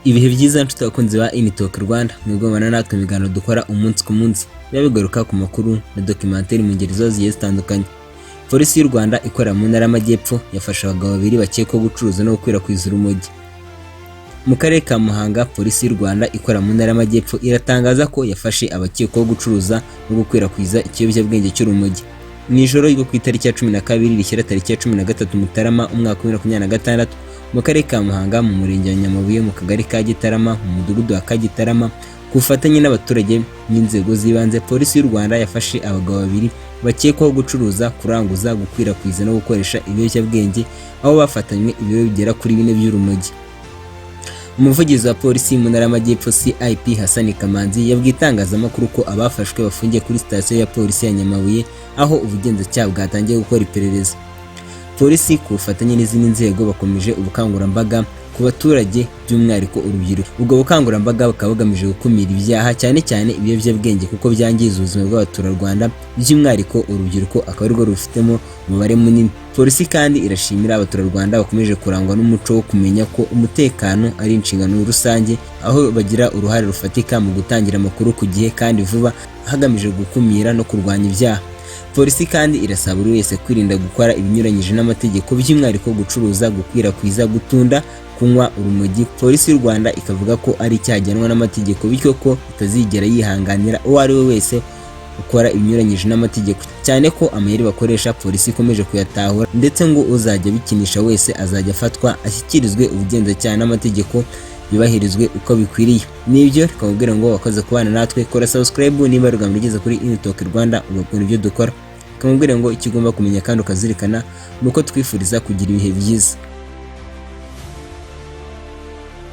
Ibihe byiza nshuti abakunzi ba Initalk Rwanda, mwigomana natwe ibiganiro dukora umunsi ku munsi bigaruka ku makuru na documentaire mu ngeri zigiye zitandukanye. Polisi y'u Rwanda ikorera mu ntara y'Amajyepfo yafashe abagabo babiri bakekwaho gucuruza no gukwirakwiza urumogi. Mu karere ka Muhanga, polisi y'u Rwanda ikorera mu ntara y'Amajyepfo iratangaza ko yafashe abakekwaho gucuruza no gukwirakwiza ikiyobyabwenge cy'urumogi. Mu ijoro ryo ku itariki ya 12 rishyira tariki ya 13 Mutarama umwaka wa 2026 mu karere ka Muhanga mu murenge wa Nyamabuye mu kagari ka Gitarama mu mudugudu wa Kagitarama ku bufatanye n'abaturage n'inzego z'ibanze, polisi y'u Rwanda yafashe abagabo babiri bakekwaho gucuruza, kuranguza, gukwirakwiza no gukoresha ibiyobyabwenge, aho bafatanywe ibiro bigera kuri 4 by'urumogi. Umuvugizi wa polisi mu ntara y'Amajyepfo CIP Hassan Kamanzi yabwiye itangazamakuru ko abafashwe bafungiye kuri sitasiyo ya polisi ya Nyamabuye, aho ubugenzacyaha bwatangiye gukora iperereza. Polisi ku bufatanye n'izindi nzego bakomeje ubukangurambaga ku baturage by'umwihariko urubyiruko. Ubwo bukangurambaga bukaba bugamije gukumira ibyaha cyane cyane ibiyobyabwenge kuko byangiza ubuzima bw'abaturarwanda, by'umwihariko urubyiruko akaba arirwo rufitemo umubare munini. Polisi kandi irashimira abaturarwanda bakomeje kurangwa n'umuco wo kumenya ko umutekano ari inshingano rusange, aho bagira uruhare rufatika mu gutangira amakuru ku gihe kandi vuba hagamije gukumira no kurwanya ibyaha. Polisi kandi irasaba buri wese kwirinda gukora ibinyuranyije n'amategeko, by'umwihariko gucuruza, gukwirakwiza, gutunda, kunywa urumogi. Polisi y'u Rwanda ikavuga ko ari icyagenwa n'amategeko, bityo ko itazigera yihanganira uwo ari we wese ukora ibinyuranyije n'amategeko, cyane ko amayeri bakoresha polisi ikomeje kuyatahura, ndetse ngo uzajya bikinisha wese azajya afatwa ashyikirizwe ubugenzacyaha n'amategeko yubahirizwe uko bikwiriye. Nibyo twabwira ngo wakoze kubana natwe, kora subscribe niba rugamba ugeze kuri Initalk Rwanda ugakora ibyo dukora. Kamubwire ngo ikigomba kumenya kandi ukazirikana nuko twifuriza kugira ibihe byiza.